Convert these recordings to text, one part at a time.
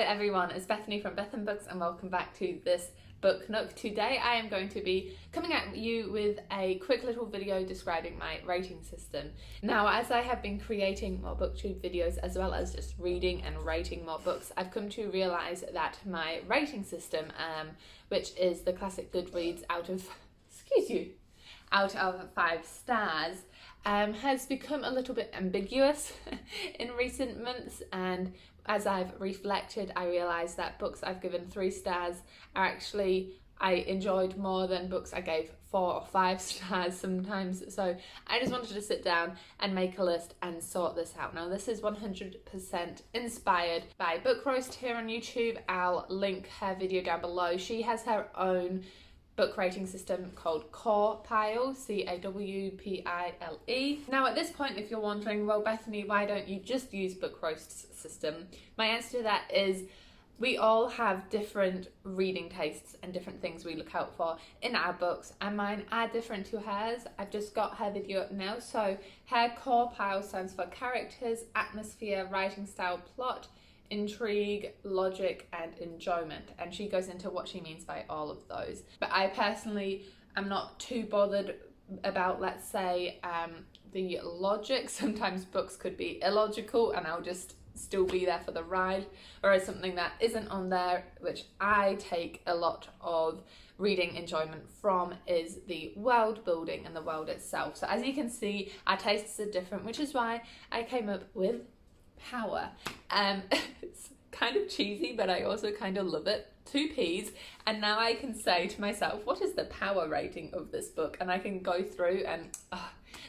everyone, it's Bethany from Beth and Books and welcome back to this Book Nook. Today I am going to be coming at you with a quick little video describing my rating system. Now, as I have been creating more booktube videos as well as just reading and rating more books, I've come to realise that my rating system, which is the classic Goodreads out of 5 stars, has become a little bit ambiguous in recent months, and as I've reflected, I realised that books I've given 3 stars are actually I enjoyed more than books I gave 4 or 5 stars sometimes. So I just wanted to sit down and make a list and sort this out. Now, this is 100% inspired by P.P.O.W.E.R.S here on YouTube. I'll link her video down below. She has her own book rating system called Core-Pile, C-A-W-P-I-L-E. Now, at this point, if you're wondering, well, Bethany, why don't you just use P.P.O.W.E.R.'s system? My answer to that is we all have different reading tastes and different things we look out for in our books, and mine are different to hers. I've just got her video up now. So her Core-Pile stands for characters, atmosphere, writing style, plot, intrigue, logic and enjoyment, and she goes into what she means by all of those. But I personally am not too bothered about, let's say, the logic. Sometimes books could be illogical and I'll just still be there for the ride, whereas something that isn't on there, which I take a lot of reading enjoyment from, is the world building and the world itself. So as you can see, our tastes are different, which is why I came up with Power. It's kind of cheesy, but I also kind of love it. 2 P's, and now I can say to myself, what is the power rating of this book? And I can go through and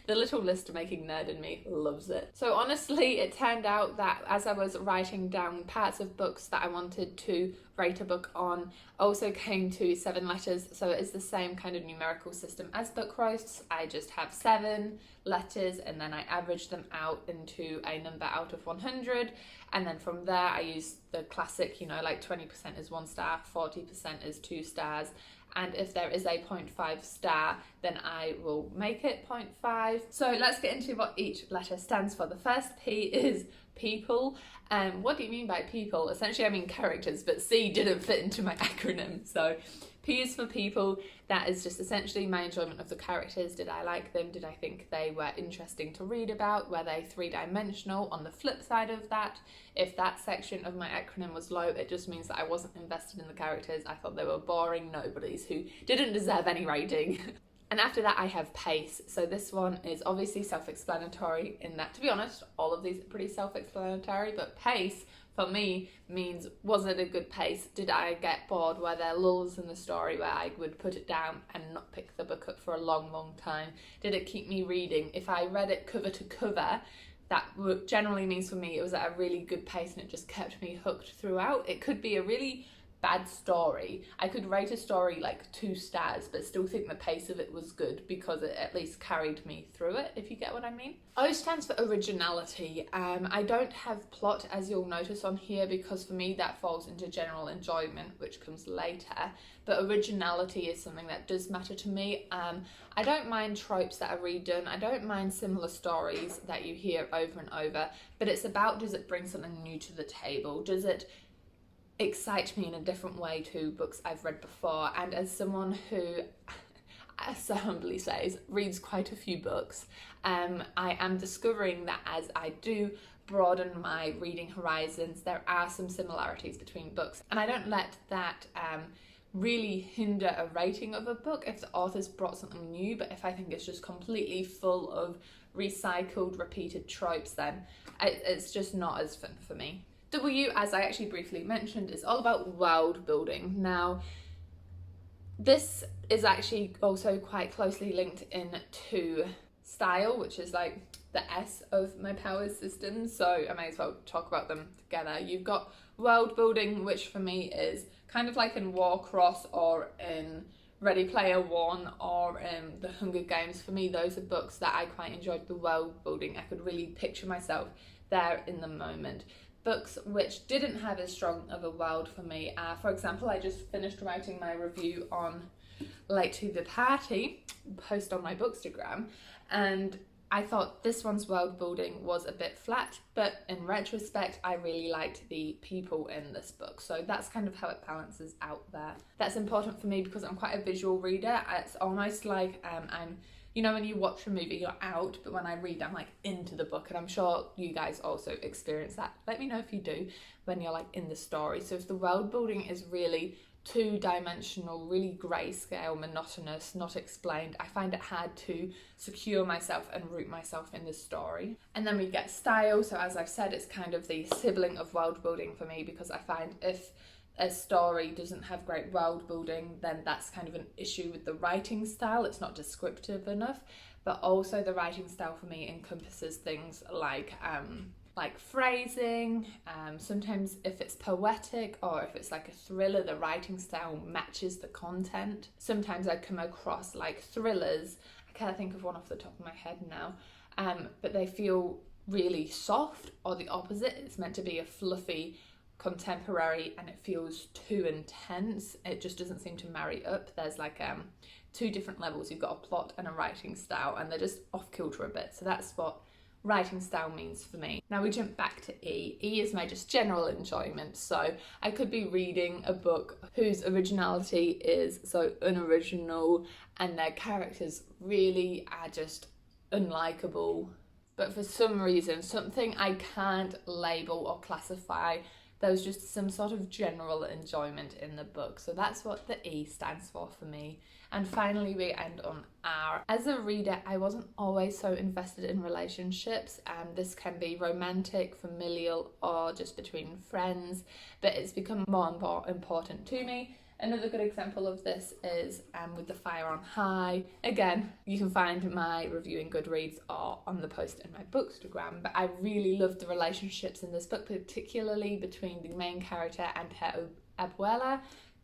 the little list making nerd in me loves it. So honestly, it turned out that as I was writing down parts of books that I wanted to rate a book on, also came to 7 letters. So it is the same kind of numerical system as P.P.O.W.E.R.S. I just have 7 letters and then I average them out into a number out of 100. And then from there, I use the classic, you know, like 20% is 1 star, 40% is 2 stars. And if there is a 0.5 star, then I will make it 0.5. So let's get into what each letter stands for. The first P is people. What do you mean by people? Essentially, I mean characters, but C didn't fit into my acronym. So P is for people. That is just essentially my enjoyment of the characters. Did I like them? Did I think they were interesting to read about? Were they 3-dimensional? On the flip side of that, if that section of my acronym was low, it just means that I wasn't invested in the characters. I thought they were boring nobodies who didn't deserve any rating. And after that, I have pace. So this one is obviously self-explanatory in that, to be honest, all of these are pretty self-explanatory, but pace for me means, was it a good pace? Did I get bored? Were there lulls in the story where I would put it down and not pick the book up for a long time? Did it keep me reading? If I read it cover to cover, that generally means for me it was at a really good pace and it just kept me hooked throughout. It could be a really bad story. I could rate a story like 2 stars but still think the pace of it was good because it at least carried me through it, if you get what I mean. O stands for originality. I don't have plot, as you'll notice on here, because for me that falls into general enjoyment, which comes later, but originality is something that does matter to me. I don't mind tropes that are redone. I don't mind similar stories that you hear over and over, but it's about, does it bring something new to the table? Does it excite me in a different way to books I've read before? And as someone who, so humbly says, reads quite a few books, I am discovering that as I do broaden my reading horizons, there are some similarities between books, and I don't let that really hinder a rating of a book if the author's brought something new. But if I think it's just completely full of recycled, repeated tropes, then it's just not as fun for me. W, as I actually briefly mentioned, is all about world building. Now, this is actually also quite closely linked into style, which is like the S of my P.P.O.W.E.R.S system, so I may as well talk about them together. You've got world building, which for me is kind of like in Warcross or in Ready Player One or in The Hunger Games. For me, those are books that I quite enjoyed the world building. I could really picture myself there in the moment. Books which didn't have as strong of a world for me are, for example, I just finished writing my review on Late to the Party, post on my Bookstagram, and I thought this one's world building was a bit flat, but in retrospect, I really liked the people in this book. So that's kind of how it balances out there. That's important for me because I'm quite a visual reader. It's almost like I'm, you know, when you watch a movie, you're out, but when I read, I'm like into the book, and I'm sure you guys also experience that. Let me know if you do when you're like in the story. So if the world building is really two-dimensional, really grayscale, monotonous, not explained, I find it hard to secure myself and root myself in the story. And then we get style. So as I've said, it's kind of the sibling of world building for me, because I find if a story doesn't have great world building, then that's kind of an issue with the writing style. It's not descriptive enough. But also the writing style for me encompasses things like phrasing, sometimes if it's poetic or if it's like a thriller, the writing style matches the content. Sometimes I come across like thrillers, I can't think of one off the top of my head now, but they feel really soft, or the opposite, it's meant to be a fluffy contemporary and it feels too intense. It just doesn't seem to marry up. There's like two different levels. You've got a plot and a writing style, and they're just off kilter a bit. So that's what writing style means for me. Now we jump back to E. E is my just general enjoyment. So I could be reading a book whose originality is so unoriginal and their characters really are just unlikable, but for some reason, something I can't label or classify, there was just some sort of general enjoyment in the book. So that's what the E stands for me. And finally, we end on R. As a reader, I wasn't always so invested in relationships. This can be romantic, familial, or just between friends, but it's become more and more important to me. Another good example of this is with The Fire on High. Again, you can find my review in Goodreads or on the post in my Bookstagram, but I really loved the relationships in this book, particularly between the main character and her abuela,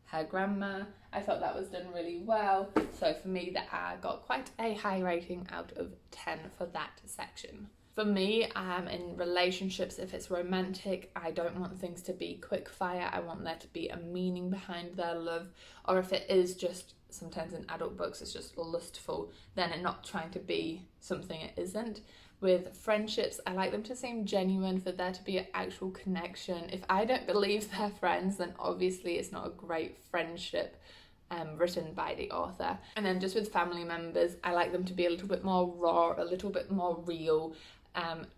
her grandma. I thought that was done really well. So for me, the R got quite a high rating out of 10 for that section. For me, in relationships, if it's romantic, I don't want things to be quick fire. I want there to be a meaning behind their love. Or if it is just, sometimes in adult books, it's just lustful, then it's not trying to be something it isn't. With friendships, I like them to seem genuine, for there to be an actual connection. If I don't believe they're friends, then obviously it's not a great friendship written by the author. And then just with family members, I like them to be a little bit more raw, a little bit more real.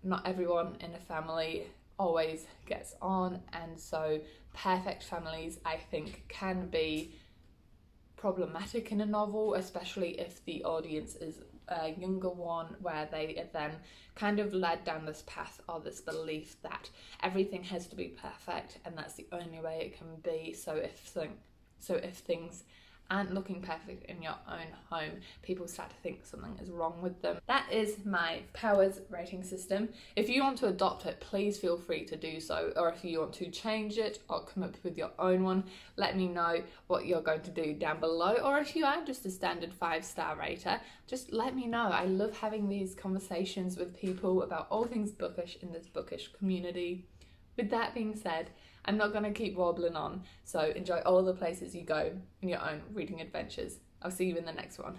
Not everyone in a family always gets on, and so perfect families, I think, can be problematic in a novel, especially if the audience is a younger one, where they are then kind of led down this path or this belief that everything has to be perfect and that's the only way it can be. So if things aren't looking perfect in your own home, people start to think something is wrong with them. That is my POWERS rating system. If you want to adopt it, please feel free to do so, or if you want to change it or come up with your own one, let me know what you're going to do down below. Or if you are just a standard 5-star rater, just let me know. I love having these conversations with people about all things bookish in this bookish community. With that being said, I'm not going to keep warbling on, so enjoy all the places you go in your own reading adventures. I'll see you in the next one.